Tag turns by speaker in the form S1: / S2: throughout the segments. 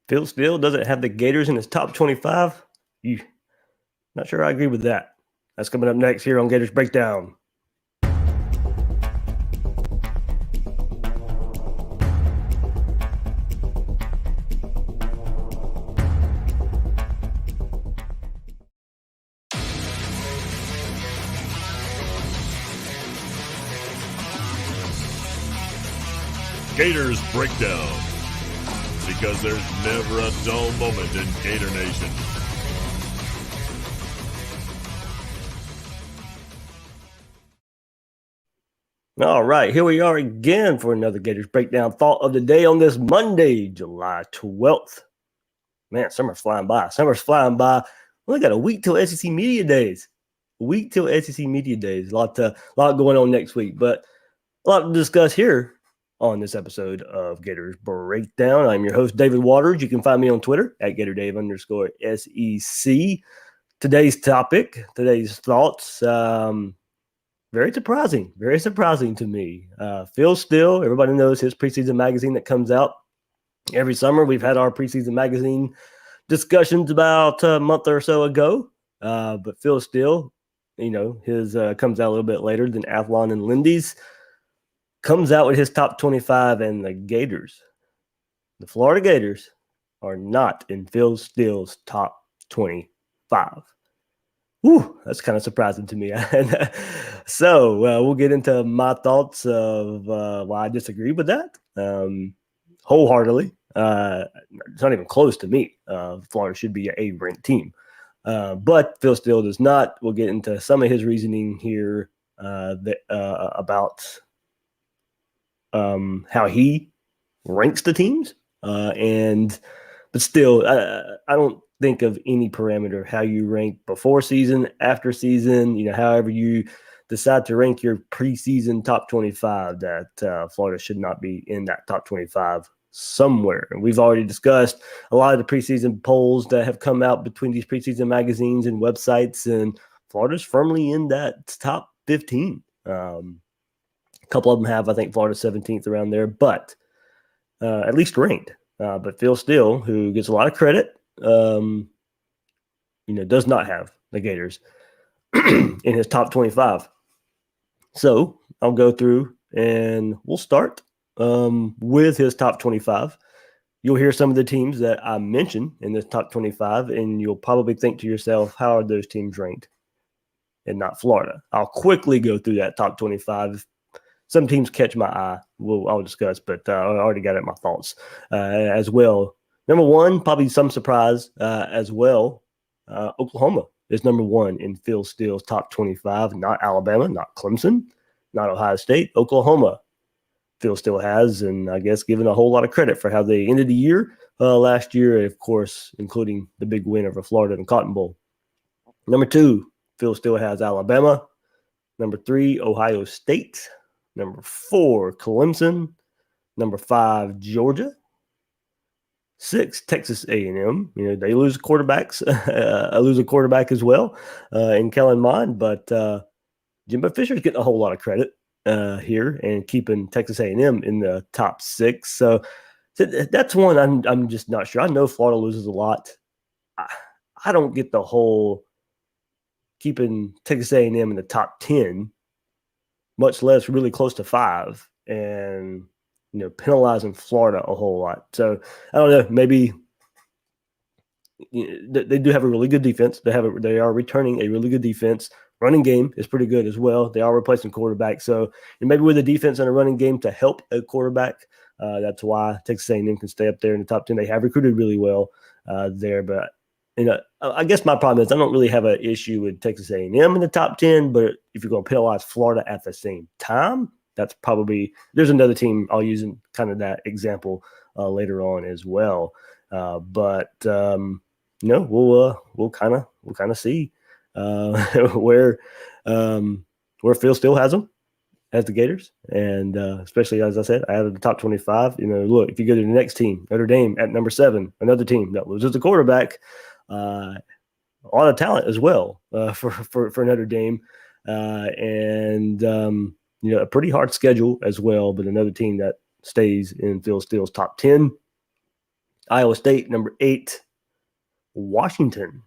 S1: Phil Steele doesn't have the Gators in his top 25. Not sure I agree with that. That's coming up next here on Gators Breakdown.
S2: Gators Breakdown, because there's never a dull moment in Gator Nation.
S1: All right, here we are again for another Gators Breakdown thought of the day on this Monday, July 12th. Man, summer's flying by. We only got a week till SEC Media Days. A lot going on next week, but a lot to discuss here on this episode of Gators Breakdown. I'm your host, David Waters. You can find me on Twitter at GatorDave_SEC. Today's topic, today's thoughts, very surprising to me. Phil Steele, everybody knows his preseason magazine that comes out every summer. We've had our preseason magazine discussions about a month or so ago, but Phil Steele, his comes out a little bit later than Athlon and Lindy's. Comes out with his top 25, and the Gators, the Florida Gators, are not in Phil Steele's top 25. Whew, that's kind of surprising to me. So we'll get into my thoughts of why I disagree with that wholeheartedly. It's not even close to me. Florida should be an A-ranked team. But Phil Steele does not. We'll get into some of his reasoning here about how he ranks the teams. But still, I don't think of any parameter how you rank before season, after season, however you decide to rank your preseason top 25, that Florida should not be in that top 25 somewhere. And we've already discussed a lot of the preseason polls that have come out between these preseason magazines and websites, and Florida's firmly in that top 15. A couple of them have, I think, Florida 17th around there, but at least ranked. But Phil Steele, who gets a lot of credit, does not have the Gators in his top 25. So I'll go through and we'll start with his top 25. You'll hear some of the teams that I mentioned in this top 25, and you'll probably think to yourself, how are those teams ranked and not Florida? I'll quickly go through that top 25. Some teams catch my eye. I'll discuss, but I already got it my thoughts as well. Number one, probably some surprise as well. Oklahoma is number one in Phil Steele's top 25. Not Alabama, not Clemson, not Ohio State. Oklahoma, Phil Steele has, and I guess given a whole lot of credit for how they ended the year last year, of course, including the big win over Florida in the Cotton Bowl. Number two, Phil Steele has Alabama. Number three, Ohio State. Number four, Clemson. Number five, Georgia. 6, Texas A&M. They lose quarterbacks. I lose a quarterback as well in Kellen Mond, but Jimbo Fisher's getting a whole lot of credit here and keeping Texas A&M in the top 6. So that's one I'm just not sure. I know Florida loses a lot. I don't get the whole keeping Texas A&M in the top 10, much less really close to 5, and penalizing Florida a whole lot. So I don't know. Maybe they do have a really good defense. They are returning a really good defense. Running game is pretty good as well. They are replacing quarterback. So maybe with a defense and a running game to help a quarterback, that's why Texas A&M can stay up there in the top 10. They have recruited really well there, but I guess my problem is I don't really have an issue with Texas A&M in the top 10, but if you're going to penalize Florida at the same time, that's probably – there's another team I'll use in kind of that example later on as well. But we'll kind of see where Phil Steele has them as the Gators, and especially, as I said, out of the top 25. Look, if you go to the next team, Notre Dame at number 7, another team that loses the quarterback. A lot of talent as well for Notre Dame, and a pretty hard schedule as well. But another team that stays in Phil Steele's top 10. Iowa State, number 8. Washington,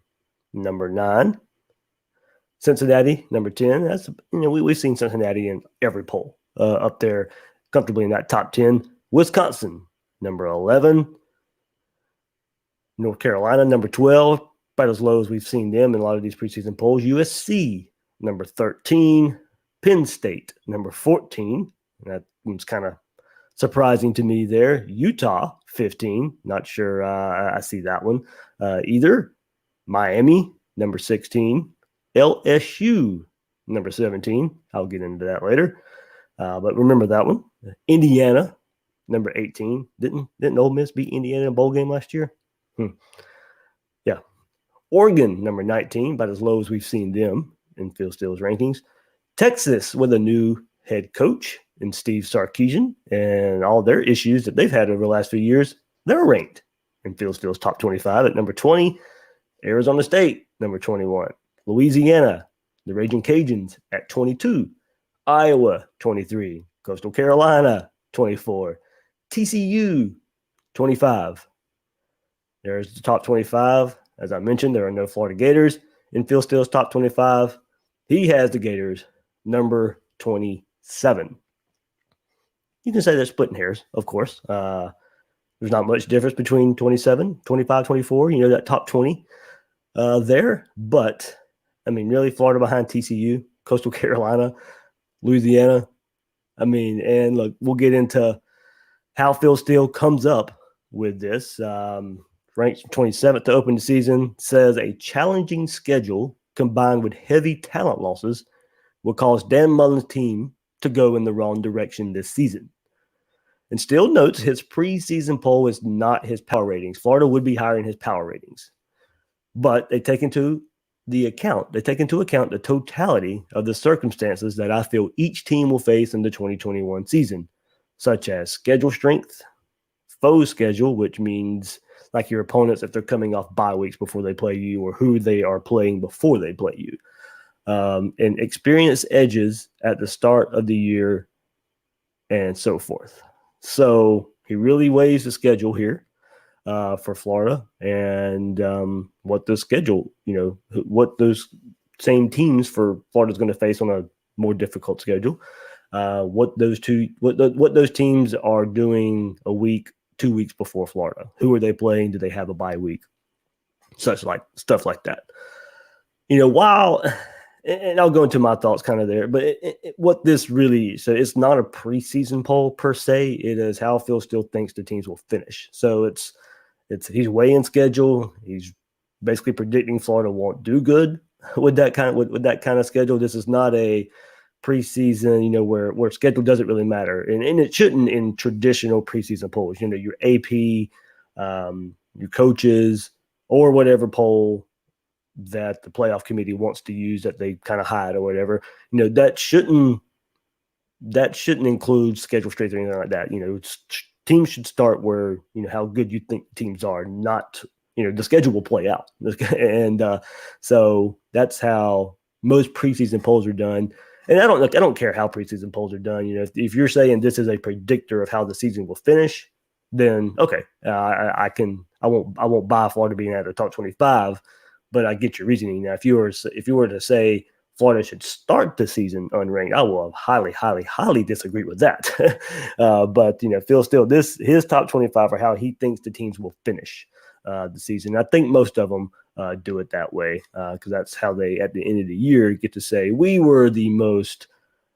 S1: number 9. Cincinnati, number 10. That's we've seen Cincinnati in every poll up there comfortably in that top 10. Wisconsin, number 11. North Carolina, number 12. About as low as we've seen them in a lot of these preseason polls. USC, number 13. Penn State, number 14. That one's kind of surprising to me there. Utah, 15. Not sure I see that one either. Miami, number 16. LSU, number 17. I'll get into that later. But remember that one. Indiana, number 18. Didn't Ole Miss beat Indiana in a bowl game last year? Yeah. Oregon, number 19, about as low as we've seen them in Phil Steele's rankings. Texas with a new head coach in Steve Sarkisian and all their issues that they've had over the last few years. They're ranked in Phil Steele's top 25 at number 20. Arizona State, number 21. Louisiana, the Raging Cajuns at 22. Iowa, 23. Coastal Carolina, 24. TCU, 25. There's the top 25. As I mentioned, there are no Florida Gators in Phil Steele's top 25. He has the Gators number 27. You can say they're splitting hairs, of course. There's not much difference between 27, 25, 24, that top 20 there. But, really, Florida behind TCU, Coastal Carolina, Louisiana. And look, we'll get into how Phil Steele comes up with this. Ranked 27th to open the season, says a challenging schedule combined with heavy talent losses will cause Dan Mullen's team to go in the wrong direction this season. And Steele notes his preseason poll is not his power ratings. Florida would be higher in his power ratings. But they take into account the totality of the circumstances that I feel each team will face in the 2021 season, such as schedule strength, foe schedule, which means like your opponents if they're coming off bye weeks before they play you or who they are playing before they play you, and experience edges at the start of the year and so forth. So he really weighs the schedule here for Florida and what the schedule, what those same teams for Florida is going to face on a more difficult schedule. What those teams are doing a week, 2 weeks before Florida. Who are they playing? Do they have a bye week? Stuff like that. While, and I'll go into my thoughts kind of there, but what this really, so it's not a preseason poll per se. It is how Phil Steele thinks the teams will finish. So he's weighing schedule. He's basically predicting Florida won't do good with that kind of schedule. This is not a preseason, where schedule doesn't really matter. And it shouldn't in traditional preseason polls, your AP, your coaches, or whatever poll that the playoff committee wants to use that they kind of hide or whatever, that shouldn't include schedule strength or anything like that. Teams should start where, how good you think teams are, not, the schedule will play out. And so that's how most preseason polls are done. And I don't care how preseason polls are done. If you're saying this is a predictor of how the season will finish, then okay, I won't buy Florida being at the top 25, but I get your reasoning. Now, if you were to say Florida should start the season unranked, I will highly, highly, highly disagree with that. But Phil Steele, his top 25 are how he thinks the teams will finish the season. I think most of them do it that way because that's how they, at the end of the year, get to say we were the most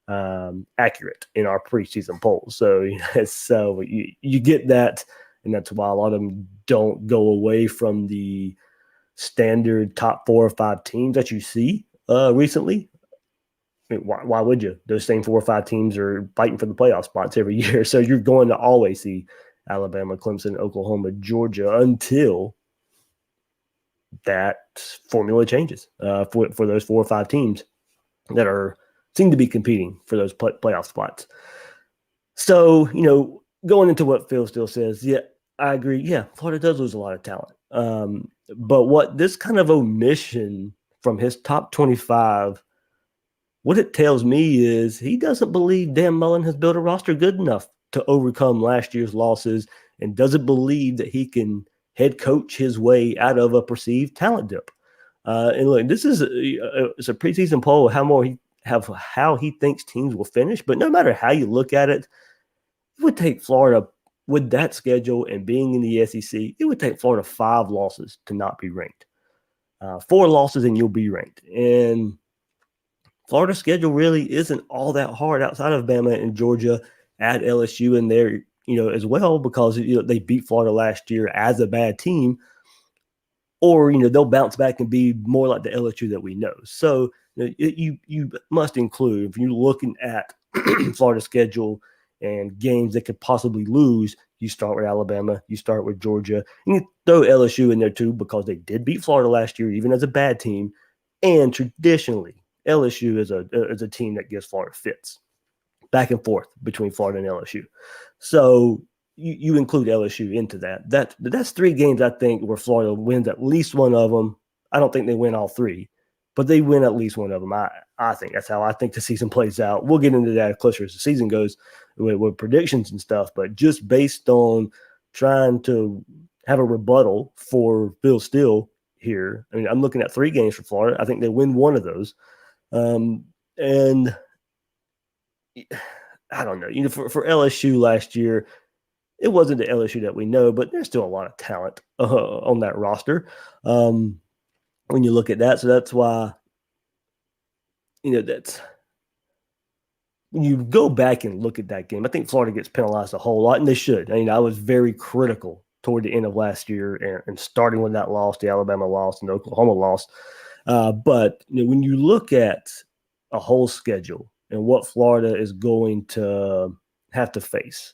S1: accurate in our preseason polls. So, so you get that, and that's why a lot of them don't go away from the standard top 4 or 5 teams that you see recently. Why would you? Those same 4 or 5 teams are fighting for the playoff spots every year. So you're going to always see Alabama, Clemson, Oklahoma, Georgia until that formula changes for those 4 or 5 teams that seem to be competing for those playoff spots. So, going into what Phil Steele says, yeah, I agree. Yeah, Florida does lose a lot of talent. But what this kind of omission from his top 25, what it tells me is he doesn't believe Dan Mullen has built a roster good enough to overcome last year's losses and doesn't believe that he can head coach his way out of a perceived talent dip. And look, this is it's a preseason poll of how he thinks teams will finish. But no matter how you look at it, it would take Florida with that schedule and being in the SEC. It would take Florida 5 losses to not be ranked. 4 losses and you'll be ranked. And Florida's schedule really isn't all that hard outside of Bama and Georgia. Add LSU in there, as well, because they beat Florida last year as a bad team. Or they'll bounce back and be more like the LSU that we know. So you must include, if you're looking at Florida's schedule and games that could possibly lose, you start with Alabama, you start with Georgia, and you throw LSU in there too because they did beat Florida last year, even as a bad team. And traditionally, LSU is a team that gives Florida fits back and forth between Florida and LSU. So you include LSU into that. That's 3 games, I think, where Florida wins at least one of them. I don't think they win all 3, but they win at least one of them. I think that's how I think the season plays out. We'll get into that closer as the season goes with predictions and stuff, but just based on trying to have a rebuttal for Phil Steele here, I mean, I'm looking at 3 games for Florida. I think they win one of those. And I don't know. For LSU last year, it wasn't the LSU that we know, but there's still a lot of talent on that roster when you look at that. So that's why, that's when you go back and look at that game, I think Florida gets penalized a whole lot, and they should. I mean, I was very critical toward the end of last year and starting with that loss, the Alabama loss and the Oklahoma loss. But when you look at a whole schedule and what Florida is going to have to face,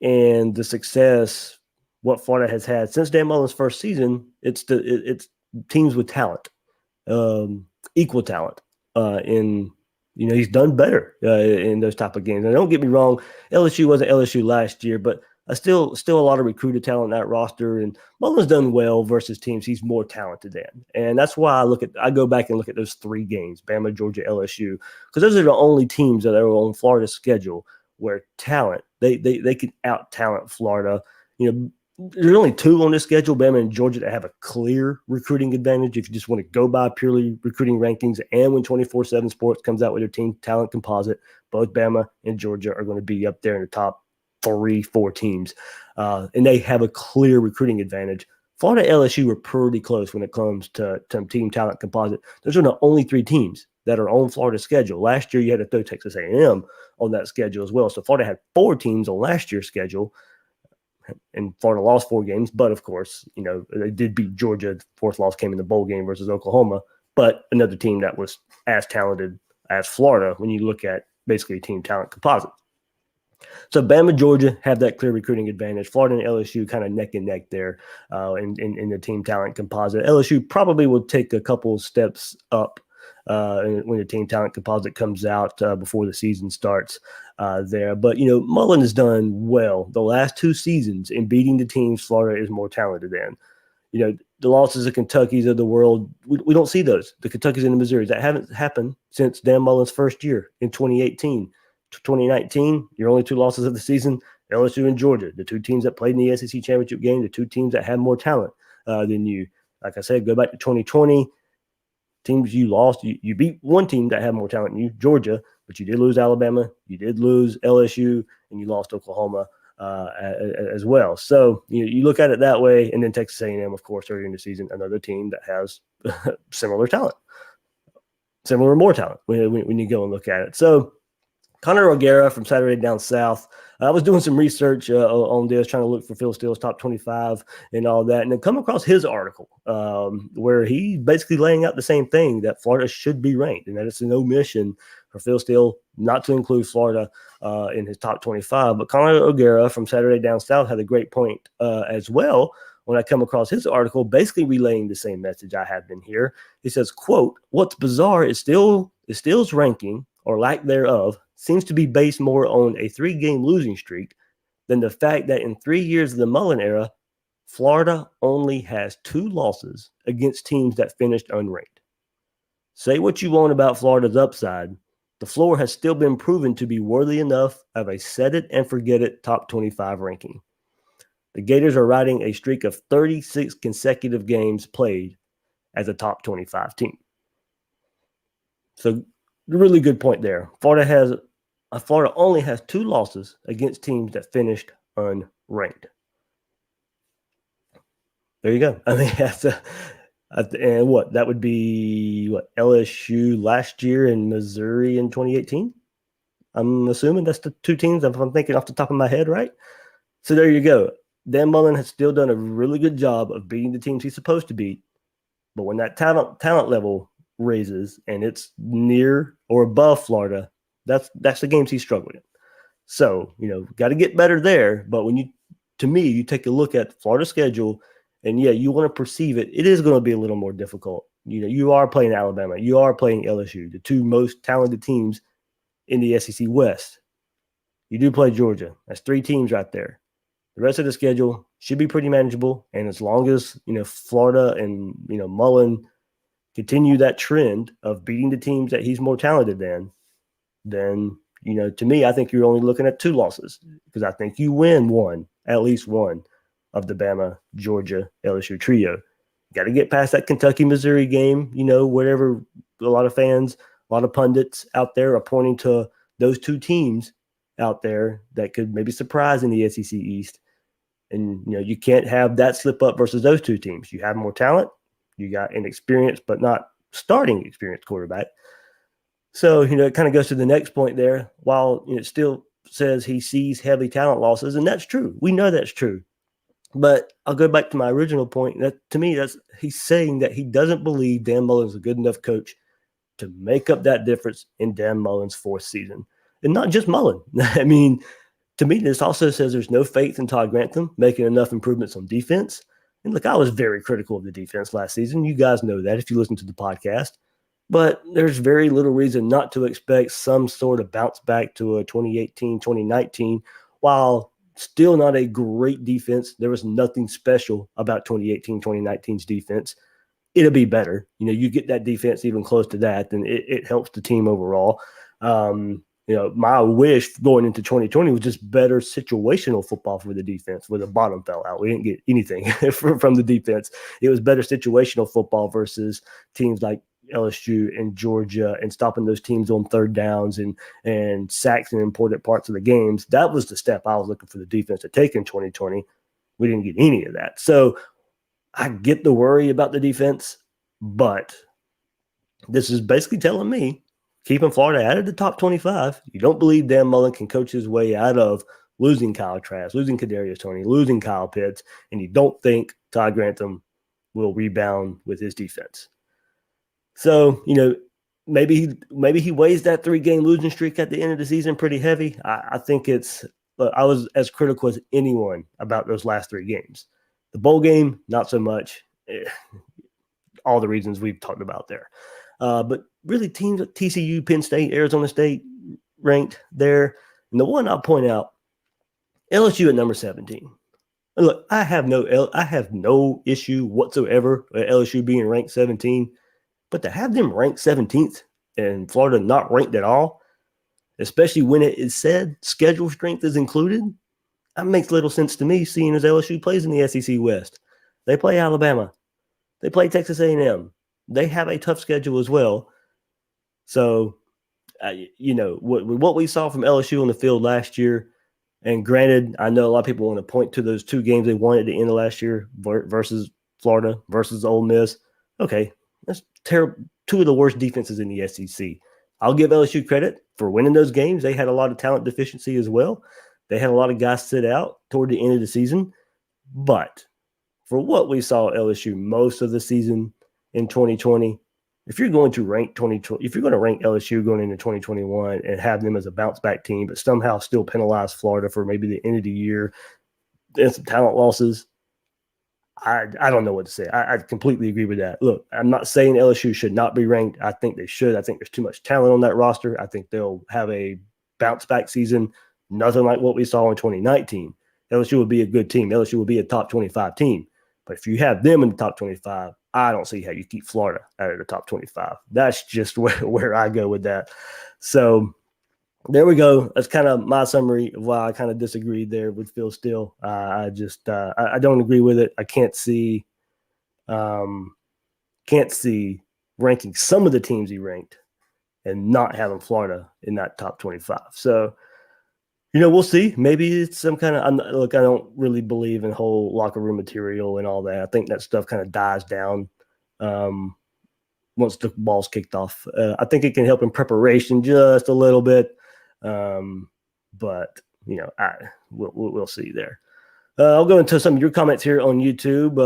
S1: and the success, what Florida has had since Dan Mullen's first season, it's teams with talent, equal talent. He's done better in those type of games. And don't get me wrong, LSU wasn't LSU last year, but still a lot of recruited talent in that roster. And Mullen's done well versus teams he's more talented than. And that's why I go back and look at those 3 games, Bama, Georgia, LSU, because those are the only teams that are on Florida's schedule where talent, they can out-talent Florida. There's only 2 on this schedule, Bama and Georgia, that have a clear recruiting advantage if you just want to go by purely recruiting rankings. And when 24/7 Sports comes out with their team talent composite, both Bama and Georgia are going to be up there in the top 3-4 teams. And they have a clear recruiting advantage. Florida LSU are pretty close when it comes to team talent composite. Those are the only 3 teams that are on Florida's schedule. Last year, you had to throw Texas A&M on that schedule as well. So Florida had 4 teams on last year's schedule, and Florida lost 4 games. But, of course, they did beat Georgia. The 4th loss came in the bowl game versus Oklahoma. But another team that was as talented as Florida when you look at basically team talent composite. So Bama, Georgia have that clear recruiting advantage. Florida and LSU kind of neck and neck there in the team talent composite. LSU probably will take a couple steps up when the team talent composite comes out before the season starts there. But, Mullen has done well the last 2 seasons in beating the teams Florida is more talented than. The losses of Kentucky's of the world, we don't see those. The Kentucky's and the Missouris, that haven't happened since Dan Mullen's first year in 2018. 2019, your only 2 losses of the season, LSU and Georgia, the 2 teams that played in the SEC championship game, the 2 teams that had more talent than you. Like I said, go back to 2020, teams you lost, you beat 1 team that had more talent than you, Georgia, but you did lose Alabama, you did lose LSU, and you lost Oklahoma as well. So you look at it that way, and then Texas A&M, of course, earlier in the season, another team that has similar or more talent when you go and look at it. So Connor O'Gara from Saturday Down South. I was doing some research on this, trying to look for Phil Steele's top 25 and all that, and then come across his article where he's basically laying out the same thing, that Florida should be ranked, and that it's an omission for Phil Steele not to include Florida in his top 25. But Connor O'Gara from Saturday Down South had a great point as well when I come across his article, basically relaying the same message I have been here. He says, quote, "What's bizarre is Steele's ranking, or lack thereof, seems to be based more on a 3-game losing streak than the fact that in 3 years of the Mullen era, Florida only has 2 losses against teams that finished unranked. Say what you want about Florida's upside, the floor has still been proven to be worthy enough of a set it and forget it top 25 ranking. The Gators are riding a streak of 36 consecutive games played as a top 25 team. So, really good point there. Florida only has 2 losses against teams that finished unranked. There you go. I mean, and what that would be LSU last year and Missouri in 2018. I'm assuming that's the 2 teams if I'm thinking off the top of my head, right? So there you go. Dan Mullen has still done a really good job of beating the teams he's supposed to beat. But when that talent level raises and it's near or above Florida, that's the games he's struggling in. So, got to get better there. But when you take a look at Florida's schedule, and yeah, you want to perceive it, it is going to be a little more difficult. You are playing Alabama, you are playing LSU, the 2 most talented teams in the SEC West. You do play Georgia. That's 3 teams right there. The rest of the schedule should be pretty manageable. And as long as, Florida and, Mullen continue that trend of beating the teams that he's more talented than, then, to me, I think you're only looking at 2 losses because I think you win at least one of the Bama, Georgia, LSU trio. Got to get past that Kentucky-Missouri game, whatever a lot of fans, a lot of pundits out there are pointing to those 2 teams out there that could maybe surprise in the SEC East. And, you can't have that slip up versus those 2 teams. You have more talent. You got an experienced but not starting experienced quarterback. So, it kind of goes to the next point there. While it still says he sees heavy talent losses, and that's true. We know that's true. But I'll go back to my original point. That to me, he's saying that he doesn't believe Dan Mullen's a good enough coach to make up that difference in Dan Mullen's 4th season. And not just Mullen. I mean, to me, this also says there's no faith in Todd Grantham making enough improvements on defense. And look, I was very critical of the defense last season. You guys know that if you listen to the podcast. But there's very little reason not to expect some sort of bounce back to a 2018, 2019, while still not a great defense. There was nothing special about 2018, 2019's defense. It'll be better. You get that defense even close to that, then it helps the team overall. My wish going into 2020 was just better situational football for the defense where the bottom fell out. We didn't get anything from the defense. It was better situational football versus teams like LSU and Georgia and stopping those teams on 3rd downs and sacks in important parts of the games. That was the step I was looking for the defense to take in 2020. We didn't get any of that. So I get the worry about the defense, but this is basically telling me keeping Florida out of the top 25. You don't believe Dan Mullen can coach his way out of losing Kyle Trask, losing Kadarius Toney, losing Kyle Pitts, and you don't think Todd Grantham will rebound with his defense. So, maybe he weighs that 3-game losing streak at the end of the season pretty heavy. I think I was as critical as anyone about those last 3 games. The bowl game, not so much. All the reasons we've talked about there. But really teams like TCU, Penn State, Arizona State ranked there. And the one I'll point out, LSU at number 17. And look, I have no issue whatsoever with LSU being ranked 17. But to have them ranked 17th and Florida not ranked at all, especially when it is said schedule strength is included, that makes little sense to me, seeing as LSU plays in the SEC West. They play Alabama. They play Texas A&M. They have a tough schedule as well. So, what we saw from LSU on the field last year, and granted, I know a lot of people want to point to those 2 games they won at the end of last year versus Florida versus Ole Miss. Okay, that's terrible. 2 of the worst defenses in the SEC. I'll give LSU credit for winning those games. They had a lot of talent deficiency as well. They had a lot of guys sit out toward the end of the season. But for what we saw LSU most of the season in 2020, if you're going to rank LSU going into 2021 and have them as a bounce back team, but somehow still penalize Florida for maybe the end of the year and some talent losses, I don't know what to say. I completely agree with that. Look, I'm not saying LSU should not be ranked. I think they should. I think there's too much talent on that roster. I think they'll have a bounce back season, nothing like what we saw in 2019. LSU would be a good team. LSU would be a top 25 team. But if you have them in the top 25, I don't see how you keep Florida out of the top 25. That's just where I go with that. So, there we go. That's kind of my summary of why I kind of disagreed there with Phil Steele. I don't agree with it. I can't see ranking some of the teams he ranked and not having Florida in that top 25. So, we'll see. Maybe it's some kind of look. I don't really believe in whole locker room material and all that. I think that stuff kind of dies down once the ball's kicked off. I think it can help in preparation just a little bit, but we'll see there. I'll go into some of your comments here on YouTube.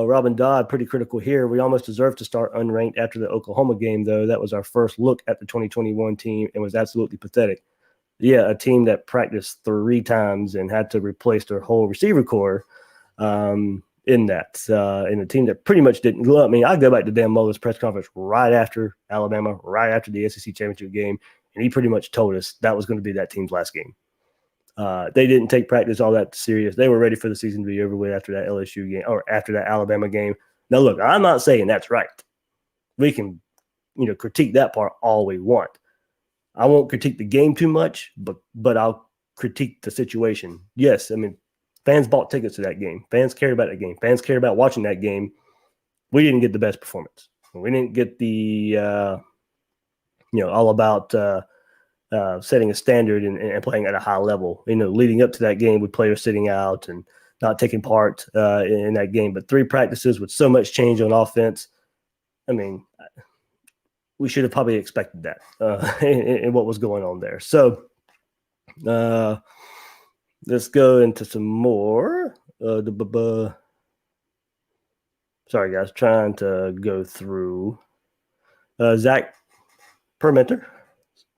S1: Robin Dodd, pretty critical here. We almost deserved to start unranked after the Oklahoma game, though. That was our first look at the 2021 team and was absolutely pathetic. Yeah, a team that practiced 3 times and had to replace their whole receiver core in that. And a team that pretty much didn't – I mean, I go back to Dan Mullen's press conference right after Alabama, right after the SEC championship game, and he pretty much told us that was going to be that team's last game. They didn't take practice all that serious. They were ready for the season to be over with after that LSU game or after that Alabama game. Now, look, I'm not saying that's right. We can, critique that part all we want. I won't critique the game too much, but I'll critique the situation. Yes, I mean, fans bought tickets to that game. Fans cared about that game. Fans cared about watching that game. We didn't get the best performance. We didn't get the, all about setting a standard and playing at a high level. Leading up to that game with players sitting out and not taking part in that game. But 3 practices with so much change on offense, I mean, we should have probably expected that in what was going on there. So let's go into some more. Sorry, guys, trying to go through. Zach Permenter.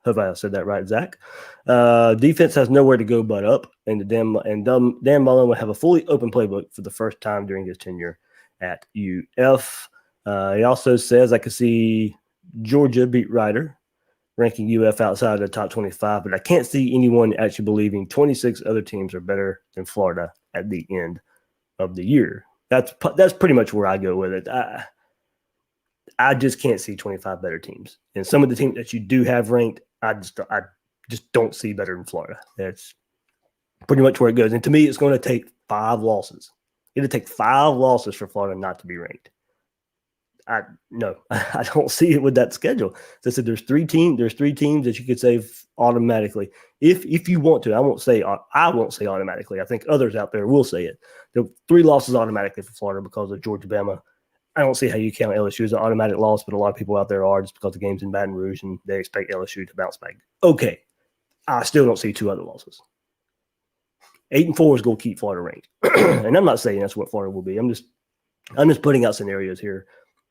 S1: Hope I said that right, Zach. Defense has nowhere to go but up, and Dan Mullen will have a fully open playbook for the first time during his tenure at UF. He also says, I could see Georgia beat Ryder, ranking UF outside the top 25, but I can't see anyone actually believing 26 other teams are better than Florida at the end of the year. That's pretty much where I go with it. I just can't see 25 better teams. And some of the teams that you do have ranked, I just don't see better than Florida. That's pretty much where it goes. And to me, it's going to take 5 losses. It'll take 5 losses for Florida not to be ranked. I don't see it with that schedule. As I said, there's 3 teams that you could say automatically. If you want to, I won't say automatically. I think others out there will say it. There are 3 losses automatically for Florida because of Georgia, Bama. I don't see how you count LSU as an automatic loss, but a lot of people out there are just because the game's in Baton Rouge and they expect LSU to bounce back. Okay, I still don't see 2 other losses. 8-4 is going to keep Florida ranked, and I'm not saying that's what Florida will be. I'm just putting out scenarios here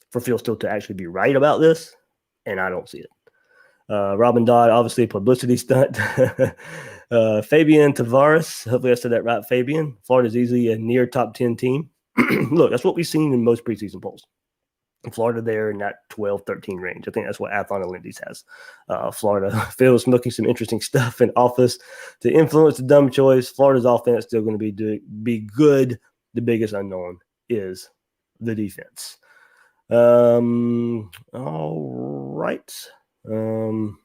S1: for Phil Steele to actually be right about this, and I don't see it. Robin Dodd, obviously a publicity stunt. Fabian Tavares, hopefully I said that right, Fabian. Florida's easily a near top 10 team. Look, that's what we've seen in most preseason polls. Florida there in that 12-13 range. I think that's what Athlon and Lindy's has. Florida feels smoking some interesting stuff in office to influence the dumb choice. Florida's offense still going to be good. The biggest unknown is the defense. All right. Robin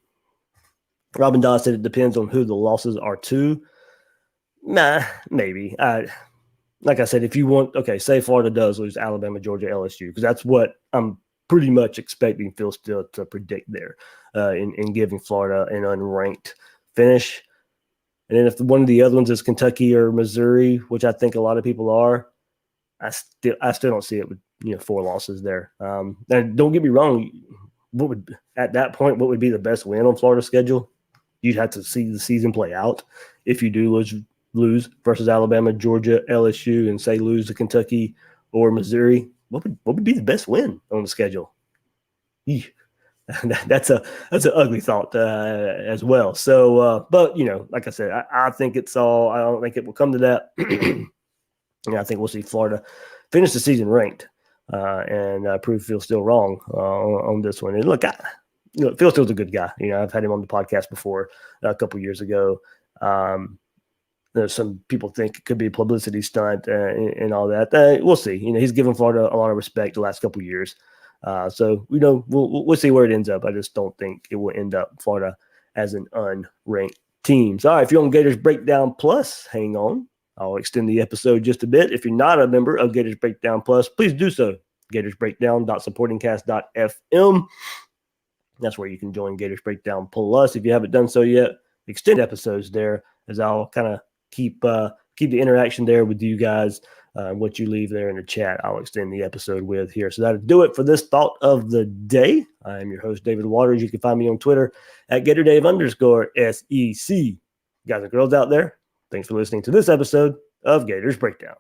S1: Dodd said it depends on who the losses are to. Nah, maybe. Like I said, if you want, say Florida does lose Alabama, Georgia, LSU, because that's what I'm pretty much expecting Phil Steele to predict there in giving Florida an unranked finish. And then if one of the other ones is Kentucky or Missouri, which I think a lot of people are, I still don't see it with 4 losses there. And don't get me wrong, at that point, what would be the best win on Florida's schedule? You'd have to see the season play out. If you do lose versus Alabama, Georgia, LSU, and say lose to Kentucky or Missouri, what would be the best win on the schedule? That's an ugly thought as well. So, but like I said, I think it's all. I don't think it will come to that. And I think we'll see Florida finish the season ranked and prove Phil Steele wrong on this one. And look, Phil Steele's a good guy. I've had him on the podcast before a couple years ago. There's some people think it could be a publicity stunt and all that. We'll see. He's given Florida a lot of respect the last couple of years. So we'll see where it ends up. I just don't think it will end up Florida as an unranked team. So, all right, if you're on Gators Breakdown Plus, hang on. I'll extend the episode just a bit. If you're not a member of Gators Breakdown Plus, please do so. GatorsBreakdown.supportingcast.fm. That's where you can join Gators Breakdown Plus if you haven't done so yet. Extend episodes there, as I'll kind of keep the interaction there with you guys. What you leave there in the chat, I'll extend the episode with here. So that'll do it for this thought of the day. I am your host, David Waters. You can find me on Twitter at GatorDave_SEC. Guys and girls out there, thanks for listening to this episode of Gators Breakdown.